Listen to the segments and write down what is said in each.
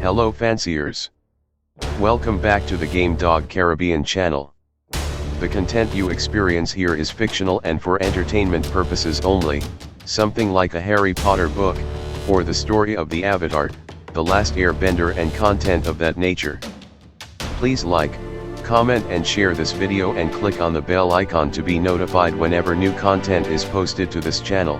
Hello fanciers. Welcome back to the Game Dog Caribbean channel. The content you experience here is fictional and for entertainment purposes only, something like a Harry Potter book, or the story of the Avatar, The Last Airbender and content of that nature. Please like, comment and share this video and click on the bell icon to be notified whenever new content is posted to this channel.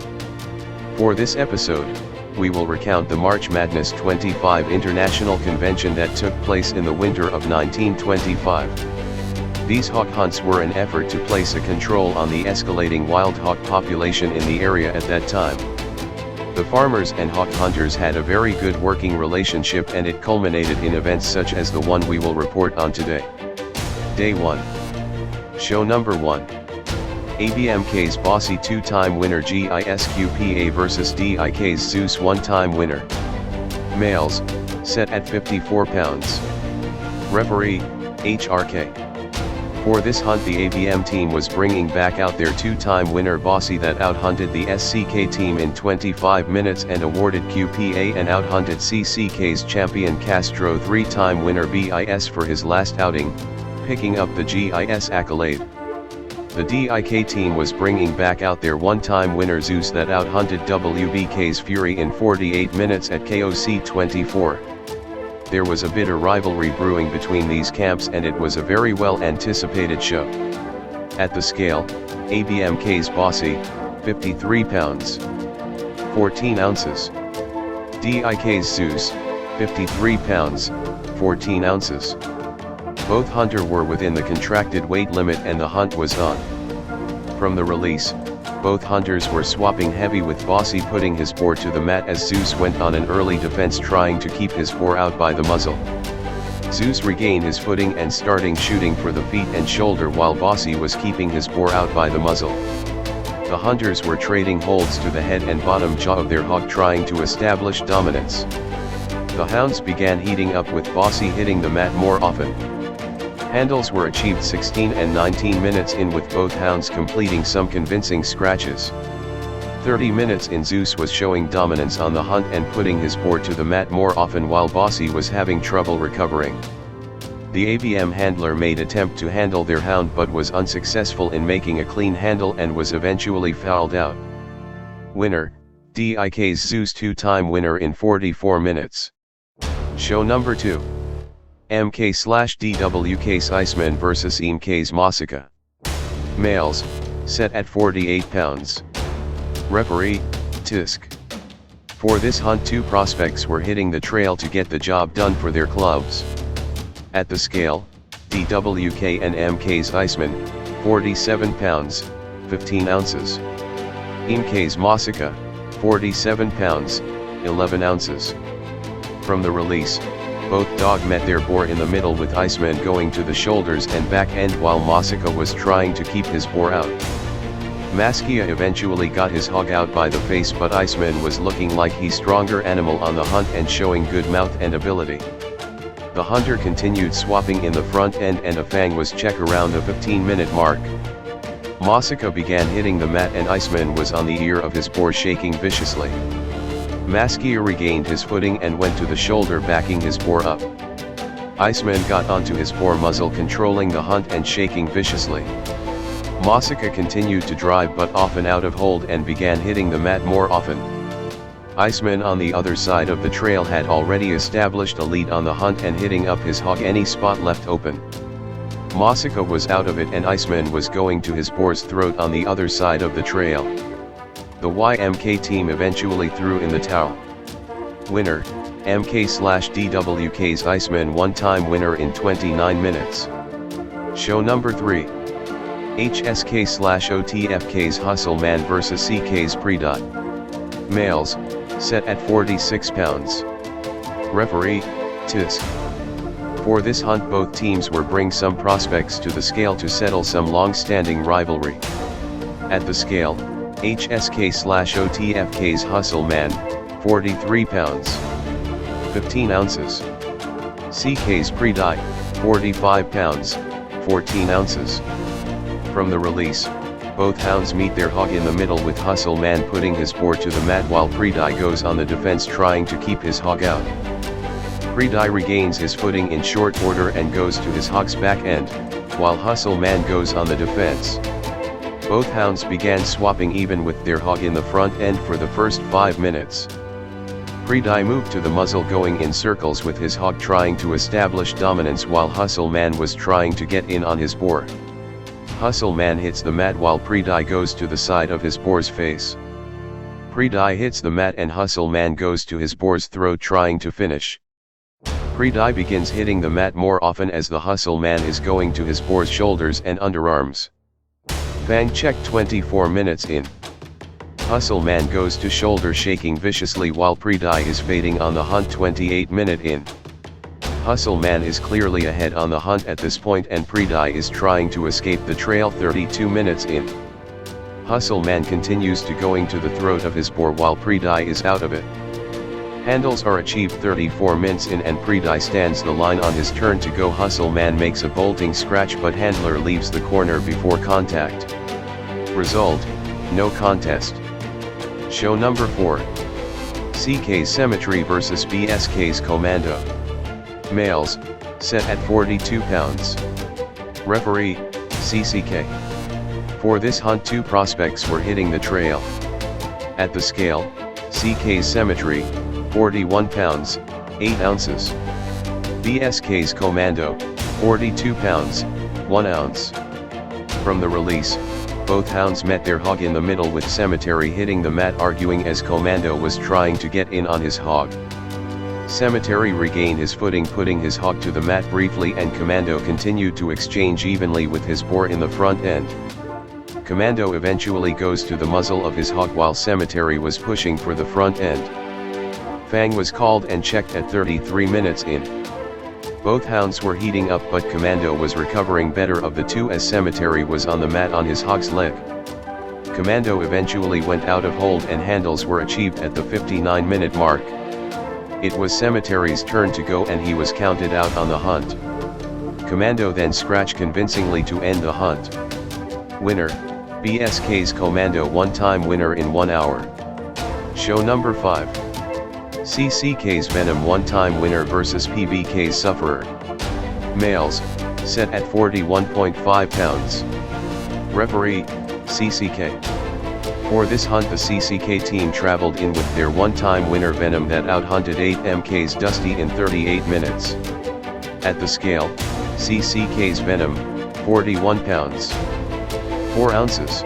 For this episode, we will recount the March Madness 25 international convention that took place in the winter of 1925. These hawk hunts were an effort to place a control on the escalating wild hawk population in the area at that time. The farmers and hawk hunters had a very good working relationship, and it culminated in events such as the one we will report on today. Day 1. Show number 1. ABMK's Bossy 2-time winner GISQPA vs DIK's Zeus 1-time winner. Males, set at 54 pounds. Referee, HRK. For this hunt the ABM team was bringing back out their 2-time winner Bossy that outhunted the SCK team in 25 minutes and awarded QPA and outhunted CCK's champion Castro 3-time winner BIS for his last outing, picking up the GIS accolade. The DIK team was bringing back out their 1-time winner Zeus that outhunted WBK's Fury in 48 minutes at KOC 24. There was a bitter rivalry brewing between these camps, and it was a very well anticipated show. At the scale, ABMK's Bossy, 53 pounds, 14 ounces. DIK's Zeus, 53 pounds, 14 ounces. Both hunters were within the contracted weight limit and the hunt was on. From the release, both hunters were swapping heavy, with Bossy putting his boar to the mat as Zeus went on an early defense trying to keep his boar out by the muzzle. Zeus regained his footing and starting shooting for the feet and shoulder while Bossy was keeping his boar out by the muzzle. The hunters were trading holds to the head and bottom jaw of their hog trying to establish dominance. The hounds began heating up with Bossy hitting the mat more often. Handles were achieved 16 and 19 minutes in, with both hounds completing some convincing scratches. 30 minutes in, Zeus was showing dominance on the hunt and putting his boar to the mat more often while Bossy was having trouble recovering. The ABM handler made attempt to handle their hound but was unsuccessful in making a clean handle and was eventually fouled out. Winner, DIK's Zeus 2-time winner in 44 minutes. Show number 2. MK/DWK's Iceman vs EMK's Masika. Males, set at 48 pounds. Referee, Tisk. For this hunt two prospects were hitting the trail to get the job done for their clubs. At the scale, DWK and MK's Iceman, 47 pounds, 15 ounces. EMK's Masika, 47 pounds, 11 ounces. From the release, both dog met their boar in the middle, with Iceman going to the shoulders and back end while Masika was trying to keep his boar out. Maskia eventually got his hog out by the face, but Iceman was looking like he's stronger animal on the hunt and showing good mouth and ability. The hunter continued swapping in the front end and a fang was check around the 15-minute mark. Masika began hitting the mat and Iceman was on the ear of his boar shaking viciously. Maskia regained his footing and went to the shoulder backing his boar up. Iceman got onto his boar muzzle controlling the hunt and shaking viciously. Masika continued to drive but often out of hold and began hitting the mat more often. Iceman on the other side of the trail had already established a lead on the hunt and hitting up his hog any spot left open. Masika was out of it and Iceman was going to his boar's throat on the other side of the trail. The YMK team eventually threw in the towel. Winner, MK/DWK's Iceman 1-time winner in 29 minutes. Show number 3. HSK/OTFK's Hustle Man vs CK's Predot. Males, set at 46 pounds. Referee, Tisk. For this hunt both teams were bring some prospects to the scale to settle some long-standing rivalry. At the scale, HSK/OTFK's Hustle Man, 43 pounds, 15 ounces. CK's Predot, 45 pounds, 14 ounces. From the release, both hounds meet their hog in the middle, with Hustle Man putting his boar to the mat while Predot goes on the defense trying to keep his hog out. Predie regains his footing in short order and goes to his hog's back end, while Hustle Man goes on the defense. Both hounds began swapping even with their hog in the front end for the first 5 minutes. Predie moved to the muzzle going in circles with his hog trying to establish dominance while Hustle Man was trying to get in on his boar. Hustle Man hits the mat while Predie goes to the side of his boar's face. Predie hits the mat and Hustle Man goes to his boar's throat trying to finish. Predie begins hitting the mat more often as the Hustle Man is going to his boar's shoulders and underarms. Fang check 24 minutes in. Hustle Man goes to shoulder shaking viciously while Predie is fading on the hunt 28 minute in. Hustle Man is clearly ahead on the hunt at this point and Predie is trying to escape the trail 32 minutes in. Hustle Man continues to going to the throat of his boar while Predie is out of it. Handles are achieved 34 minutes in and Predie stands the line on his turn to go. Hustle Man makes a bolting scratch but handler leaves the corner before contact. Result, no contest. Show number 4. CK's Cemetery vs BSK's Commando. Males, set at 42 pounds. Referee, CCK. For this hunt 2 prospects were hitting the trail. At the scale, CK's Cemetery, 41 pounds, 8 ounces. BSK's Commando, 42 pounds, 1 ounce. From the release, both hounds met their hog in the middle with Cemetery hitting the mat arguing as Commando was trying to get in on his hog. Cemetery regained his footing putting his hog to the mat briefly and Commando continued to exchange evenly with his boar in the front end. Commando eventually goes to the muzzle of his hog while Cemetery was pushing for the front end. Fang was called and checked at 33 minutes in. Both hounds were heating up but Commando was recovering better of the two as Cemetery was on the mat on his hog's leg. Commando eventually went out of hold and handles were achieved at the 59-minute mark. It was Cemetery's turn to go and he was counted out on the hunt. Commando then scratched convincingly to end the hunt. Winner, BSK's Commando, one-time winner in 1 hour. Show number 5. CCK's Venom, one-time winner vs PBK's Sufferer. Males, set at 41.5 pounds. Referee, CCK. For this hunt the CCK team traveled in with their one-time winner Venom that outhunted 8MK's Dusty in 38 minutes. At the scale, CCK's Venom, 41 pounds, 4 ounces.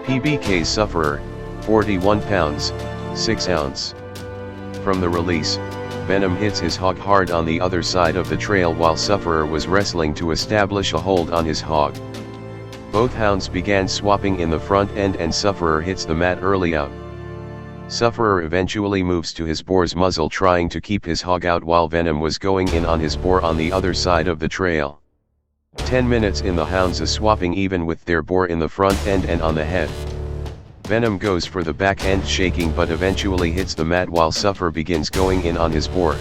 PBK's Sufferer, 41 pounds, 6 ounce. From the release, Venom hits his hog hard on the other side of the trail while Sufferer was wrestling to establish a hold on his hog. Both hounds began swapping in the front end and Sufferer hits the mat early out. Sufferer eventually moves to his boar's muzzle trying to keep his hog out while Venom was going in on his boar on the other side of the trail. 10 minutes in the hounds are swapping even with their boar in the front end and on the head. Venom goes for the back end shaking but eventually hits the mat while Sufferer begins going in on his boar.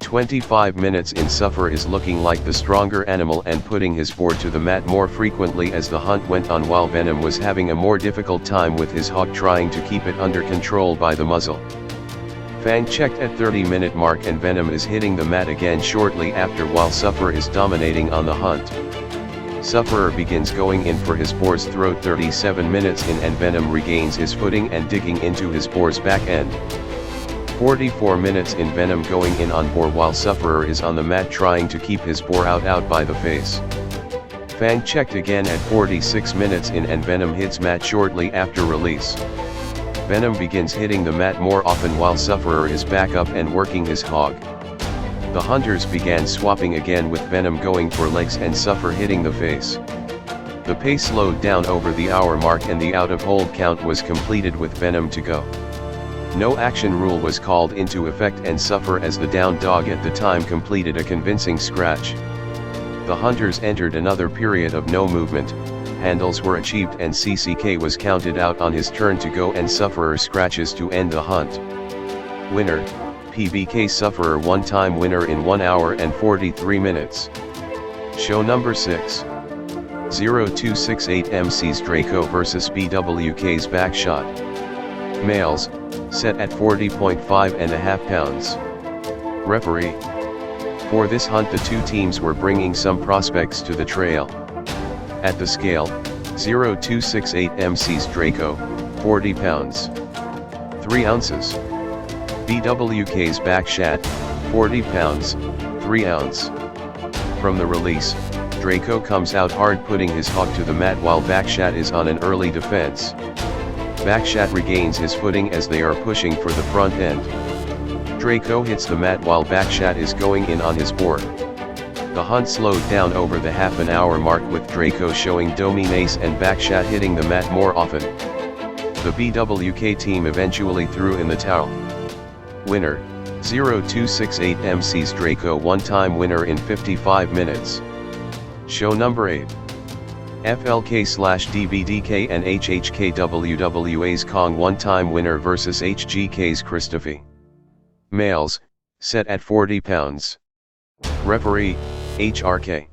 25 minutes in, Sufferer is looking like the stronger animal and putting his boar to the mat more frequently as the hunt went on while Venom was having a more difficult time with his hog trying to keep it under control by the muzzle. Fang checked at 30-minute mark and Venom is hitting the mat again shortly after while Sufferer is dominating on the hunt. Sufferer begins going in for his boar's throat 37 minutes in and Venom regains his footing and digging into his boar's back end. 44 minutes in, Venom going in on boar while Sufferer is on the mat trying to keep his boar out by the face. Fang checked again at 46 minutes in and Venom hits mat shortly after release. Venom begins hitting the mat more often while Sufferer is back up and working his hog. The hunters began swapping again with Venom going for legs and Sufferer hitting the face. The pace slowed down over the hour mark and the out of hold count was completed with Venom to go. No action rule was called into effect and Sufferer as the down dog at the time completed a convincing scratch. The hunters entered another period of no movement, handles were achieved and CCK was counted out on his turn to go and Sufferer scratches to end the hunt. Winner, PBK Sufferer, one-time winner in 1 hour and 43 minutes. Show number 6. 0268 MC's Draco vs BWK's Backshot. Males, set at 40.5 and a half pounds. Referee. For this hunt the two teams were bringing some prospects to the trail. At the scale, 0268 MC's Draco, 40 pounds. 3 ounces. BWK's Backshat, 40 pounds, 3 ounce. From the release, Draco comes out hard putting his hog to the mat while Backshat is on an early defense. Backshat regains his footing as they are pushing for the front end. Draco hits the mat while Backshat is going in on his board. The hunt slowed down over the half an hour mark with Draco showing dominance and Backshat hitting the mat more often. The BWK team eventually threw in the towel. Winner, 0268 MC's Draco one-time winner in 55 minutes. Show number 8. FLK/DBDK and HHKWWA's Kong one-time winner versus HGK's Christophe. Males, set at 40 pounds. Referee, HRK.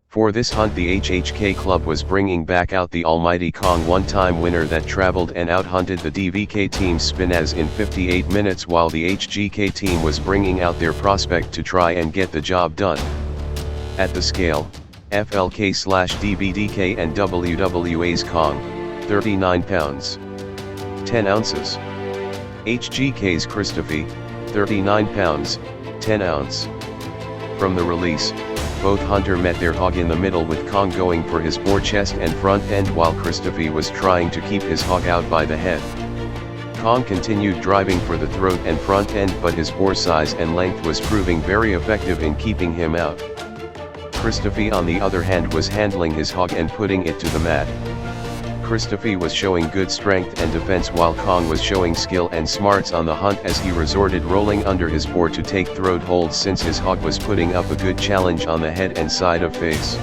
For this hunt the HHK club was bringing back out the almighty Kong one-time winner that traveled and out-hunted the DVK team's Spinaz in 58 minutes while the HGK team was bringing out their prospect to try and get the job done. At the scale, FLK/DBDK and WWA's Kong, 39 pounds. 10 ounces. HGK's Christophe, 39 pounds, 10 ounce. From the release, both hunter met their hog in the middle with Kong going for his boar chest and front end while Christophe was trying to keep his hog out by the head. Kong continued driving for the throat and front end but his bore size and length was proving very effective in keeping him out. Christophe on the other hand was handling his hog and putting it to the mat. Christophe was showing good strength and defense while Kong was showing skill and smarts on the hunt as he resorted rolling under his boar to take throat holds since his hog was putting up a good challenge on the head and side of face.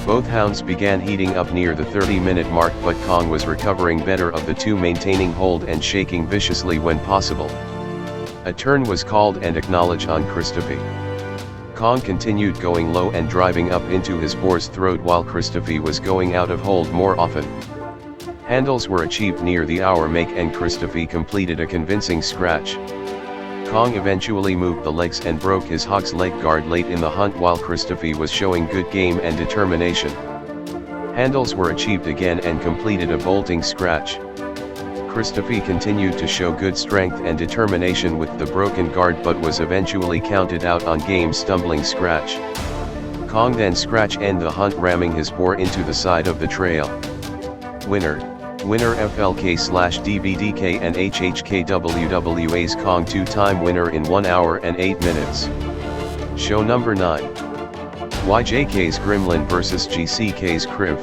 Both hounds began heating up near the 30-minute mark but Kong was recovering better of the two, maintaining hold and shaking viciously when possible. A turn was called and acknowledged on Christophe. Kong continued going low and driving up into his boar's throat while Christophe was going out of hold more often. Handles were achieved near the hour make and Christophe completed a convincing scratch. Kong eventually moved the legs and broke his hog's leg guard late in the hunt while Christophe was showing good game and determination. Handles were achieved again and completed a bolting scratch. Christophe continued to show good strength and determination with the broken guard but was eventually counted out on game stumbling scratch. Kong then scratch end the hunt ramming his boar into the side of the trail. Winner FLK/DBDK and HHKWWA's Kong two-time winner in 1 hour and 8 minutes. Show number 9. YJK's Gremlin vs GCK's Kriv.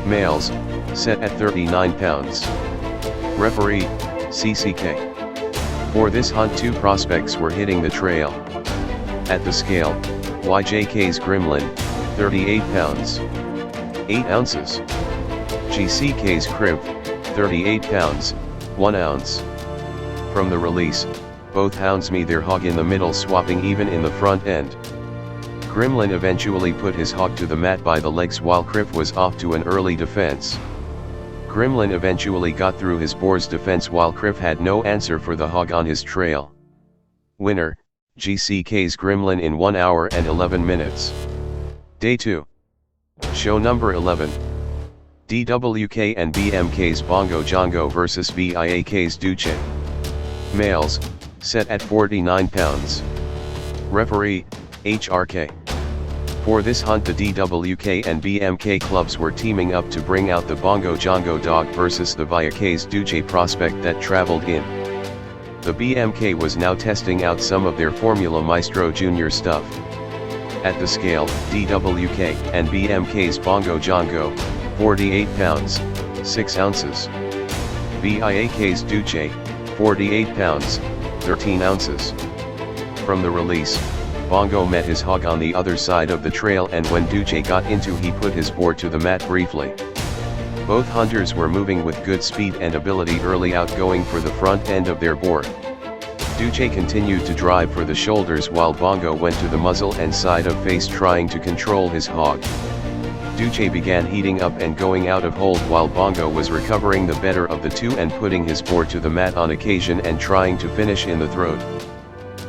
Males, set at 39 pounds. Referee, CCK. For this hunt two prospects were hitting the trail. At the scale, YJK's Gremlin, 38 pounds. 8 ounces. GCK's Kriv, 38 pounds, 1 ounce. From the release, both hounds met their hog in the middle swapping even in the front end. Gremlin eventually put his hog to the mat by the legs while Kriv was off to an early defense. Gremlin eventually got through his boar's defense while Kriv had no answer for the hog on his trail. Winner, GCK's Gremlin in 1 hour and 11 minutes. Day 2. Show number 11. DWK and BMK's Bongo Jongo vs VIAK's Duce. Males, set at 49 pounds. Referee, HRK. For this hunt the DWK and BMK clubs were teaming up to bring out the Bongo Jongo dog versus the VIAK's Duce prospect that traveled in. The BMK was now testing out some of their Formula Maestro Junior stuff. At the scale, DWK and BMK's Bongo Jongo, 48 pounds, 6 ounces. VIAK's Duce, 48 pounds, 13 ounces. From the release, Bongo met his hog on the other side of the trail and when Duce got into he put his boar to the mat briefly. Both hunters were moving with good speed and ability early out going for the front end of their boar. Duce continued to drive for the shoulders while Bongo went to the muzzle and side of face trying to control his hog. Duce began heating up and going out of hold while Bongo was recovering the better of the two and putting his boar to the mat on occasion and trying to finish in the throat.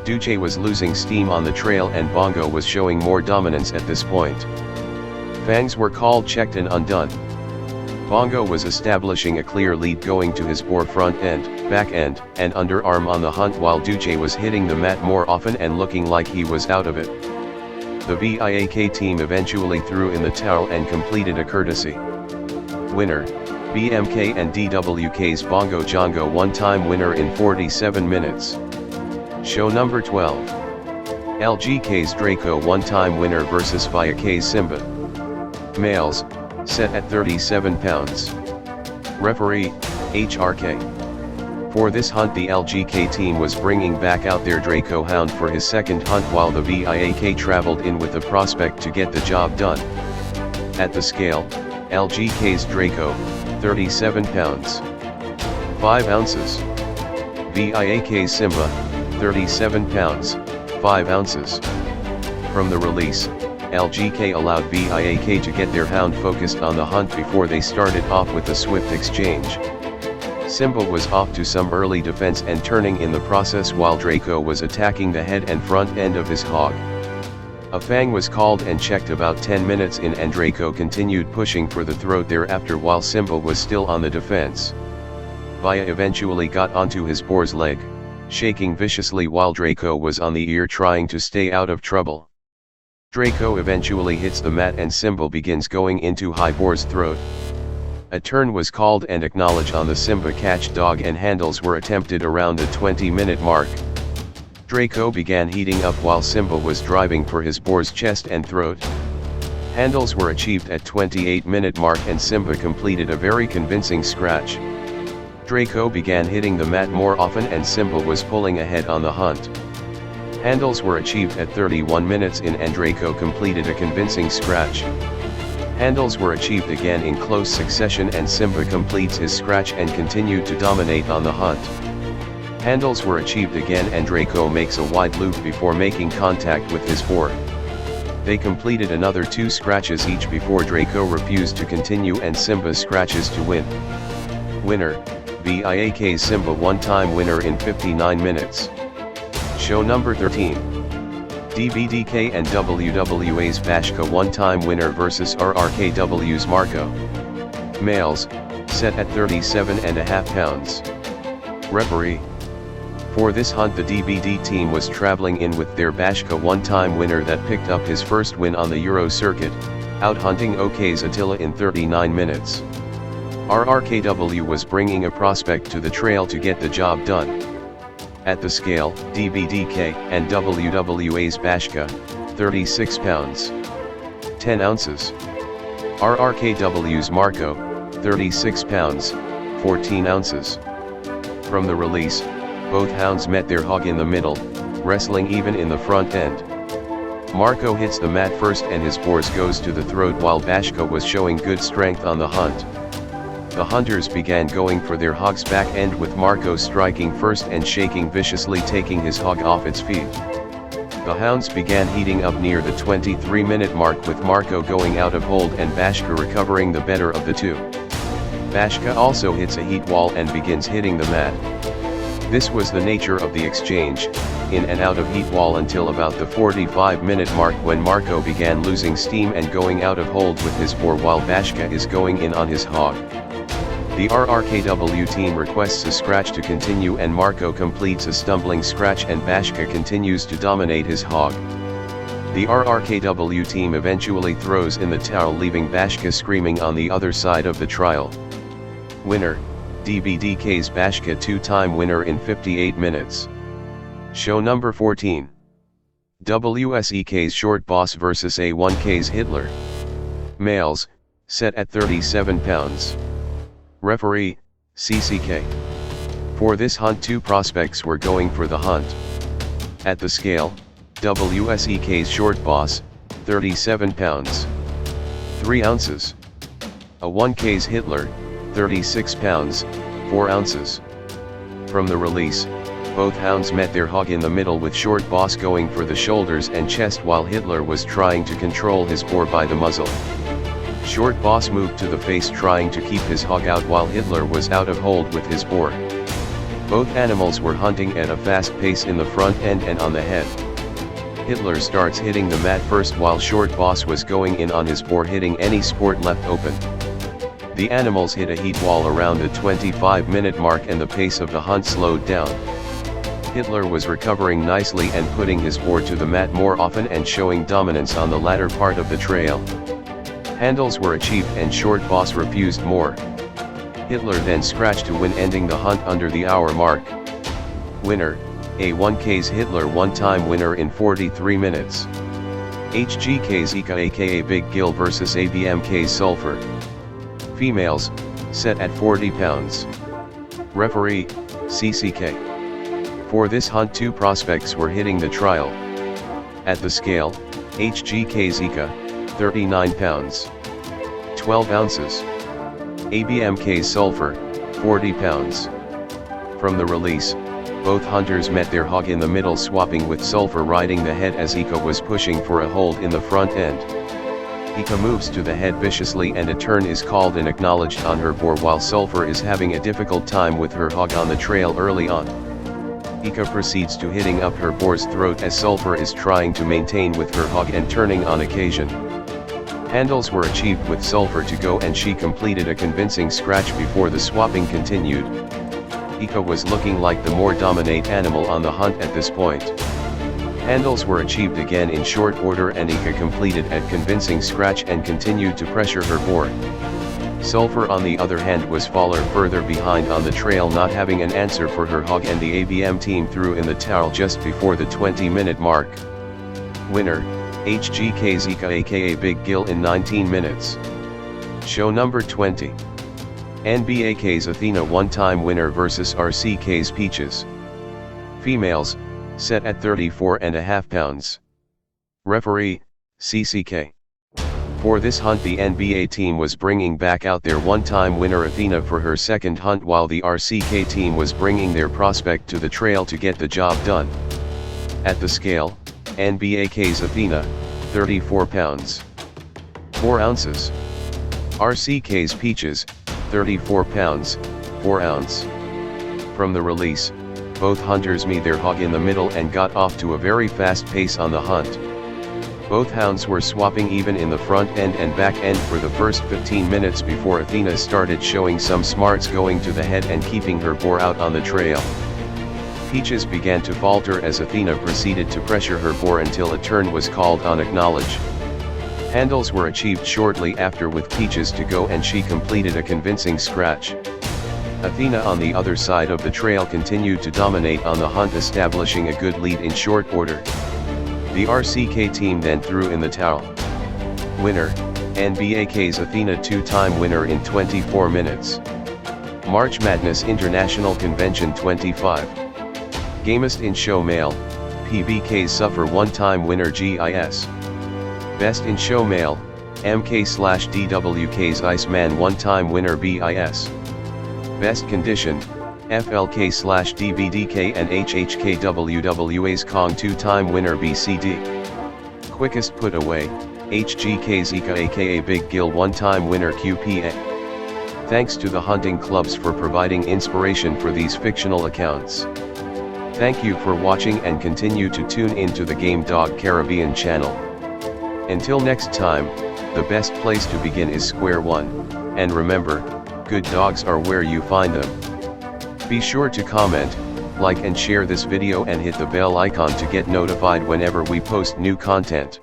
Duce was losing steam on the trail and Bongo was showing more dominance at this point. Fangs were called checked and undone. Bongo was establishing a clear lead going to his boar front end, back end, and underarm on the hunt while Duce was hitting the mat more often and looking like he was out of it. The BIAK team eventually threw in the towel and completed a courtesy. Winner, BMK and DWK's Bongo Django one-time winner in 47 minutes. Show number 12. LGK's Draco one-time winner versus VIAK's Simba. Males, set at 37 pounds. Referee, HRK. For this hunt the LGK team was bringing back out their Draco hound for his second hunt while the VIAK traveled in with the prospect to get the job done. At the scale, LGK's Draco, 37 pounds. 5 ounces. VIAK's Simba, 37 pounds, 5 ounces. From the release, LGK allowed VIAK to get their hound focused on the hunt before they started off with a swift exchange. Simba was off to some early defense and turning in the process while Draco was attacking the head and front end of his hog. A fang was called and checked about 10 minutes in and Draco continued pushing for the throat thereafter while Simba was still on the defense. Via eventually got onto his boar's leg, shaking viciously while Draco was on the ear trying to stay out of trouble. Draco eventually hits the mat and Simba begins going into high boar's throat. A turn was called and acknowledged on the Simba catch dog and handles were attempted around the 20-minute mark. Draco began heating up while Simba was driving for his boar's chest and throat. Handles were achieved at 28-minute mark and Simba completed a very convincing scratch. Draco began hitting the mat more often and Simba was pulling ahead on the hunt. Handles were achieved at 31 minutes in and Draco completed a convincing scratch. Handles were achieved again in close succession and Simba completes his scratch and continued to dominate on the hunt. Handles were achieved again and Draco makes a wide loop before making contact with his boar. They completed another 2 scratches each before Draco refused to continue and Simba scratches to win. Winner, VIAK's Simba one-time winner in 59 minutes. Show number 13. DBDK and WWA's Bashka one-time winner versus RRKW's Marco. Males, set at 37.5 pounds. Referee. For this hunt the DBD team was traveling in with their Bashka one-time winner that picked up his first win on the Euro circuit, out-hunting OK's Int'L in 39 minutes. RRKW was bringing a prospect to the trail to get the job done. At the scale, DBDK and WWA's Bashka, 36 pounds. 10 ounces. RRKW's Marco, 36 pounds, 14 ounces. From the release, both hounds met their hog in the middle, wrestling even in the front end. Marco hits the mat first and his boars goes to the throat while Bashka was showing good strength on the hunt. The hunters began going for their hog's back end with Marco striking first and shaking viciously taking his hog off its feet. The hounds began heating up near the 23-minute mark with Marco going out of hold and Bashka recovering the better of the two. Bashka also hits a heat wall and begins hitting the mat. This was the nature of the exchange, in and out of heat wall until about the 45-minute mark when Marco began losing steam and going out of hold with his boar while Bashka is going in on his hog. The RRKW team requests a scratch to continue and Marco completes a stumbling scratch and Bashka continues to dominate his hog. The RRKW team eventually throws in the towel leaving Bashka screaming on the other side of the trial. Winner, DBDK's Bashka two-time winner in 58 minutes. Show number 14. WSEK's Short Boss vs A1K's Hitler. Males, set at 37 pounds. Referee, CCK. For this hunt two prospects were going for the hunt. At the scale, WSEK's Short Boss, 37 pounds. 3 ounces. A1K's Hitler, 36 pounds, 4 ounces. From the release, both hounds met their hog in the middle with Short Boss going for the shoulders and chest while Hitler was trying to control his boar by the muzzle. Short Boss moved to the face trying to keep his hog out while Hitler was out of hold with his boar. Both animals were hunting at a fast pace in the front end and on the head. Hitler starts hitting the mat first while Short Boss was going in on his boar, hitting any sport left open. The animals hit a heat wall around the 25-minute mark and the pace of the hunt slowed down. Hitler was recovering nicely and putting his boar to the mat more often and showing dominance on the latter part of the trail. Handles were achieved and Short Boss refused more. Hitler then scratched to win, ending the hunt under the hour mark. Winner, A1K's Hitler, one-time winner in 43 minutes. HGK's Ika aka Big Gill vs ABMK's Sulfur. Females, set at 40 pounds. Referee, CCK. For this hunt 2 prospects were hitting the trial. At the scale, HGK's Ika, 39 pounds. 12 ounces. ABMK's Sulfur, 40 pounds. From the release, both hunters met their hog in the middle, swapping with Sulfur riding the head as Ika was pushing for a hold in the front end. Ika moves to the head viciously and a turn is called and acknowledged on her boar while Sulfur is having a difficult time with her hog on the trail early on. Ika proceeds to hitting up her boar's throat as Sulfur is trying to maintain with her hog and turning on occasion. Handles were achieved with Sulfur to go and she completed a convincing scratch before the swapping continued. Ika was looking like the more dominant animal on the hunt at this point. Handles were achieved again in short order and Ika completed a convincing scratch and continued to pressure her boar. Sulfur on the other hand was fallen further behind on the trail, not having an answer for her hog, and the ABM team threw in the towel just before the 20-minute mark. Winner, HGK's Ika aka Big Gill in 19 minutes. Show number 20. NBAK's Athena, one-time winner versus RCK's Peaches. Females, set at 34.5 pounds. Referee, CCK. For this hunt the NBA team was bringing back out their one-time winner Athena for her second hunt, while the RCK team was bringing their prospect to the trail to get the job done. At the scale, NBAK's Athena, 34 pounds. 4 ounces. RCK's Peaches, 34 pounds, 4 ounce. From the release, both hunters met their hog in the middle and got off to a very fast pace on the hunt. Both hounds were swapping even in the front end and back end for the first 15 minutes before Athena started showing some smarts, going to the head and keeping her boar out on the trail. Peaches began to falter as Athena proceeded to pressure her boar until a turn was called on acknowledge. Handles were achieved shortly after with Peaches to go and she completed a convincing scratch. Athena on the other side of the trail continued to dominate on the hunt, establishing a good lead in short order. The RCK team then threw in the towel. Winner, NBAK's Athena, two-time winner in 24 minutes. March Madness International Convention 25. Gamest in Show Male, PBK's Suffer, one-time winner GIS. Best in Show Male, MK/DWK's Iceman, one-time winner BIS. Best Condition, FLK/DBDK and HHKWWA's Kong, two-time winner BCD. Quickest Put Away, HGK's Ika aka Big Gill, one-time winner QPA. Thanks to the hunting clubs for providing inspiration for these fictional accounts. Thank you for watching and continue to tune in to the Game Dog Caribbean channel. Until next time, the best place to begin is square one, and remember, good dogs are where you find them. Be sure to comment, like and share this video and hit the bell icon to get notified whenever we post new content.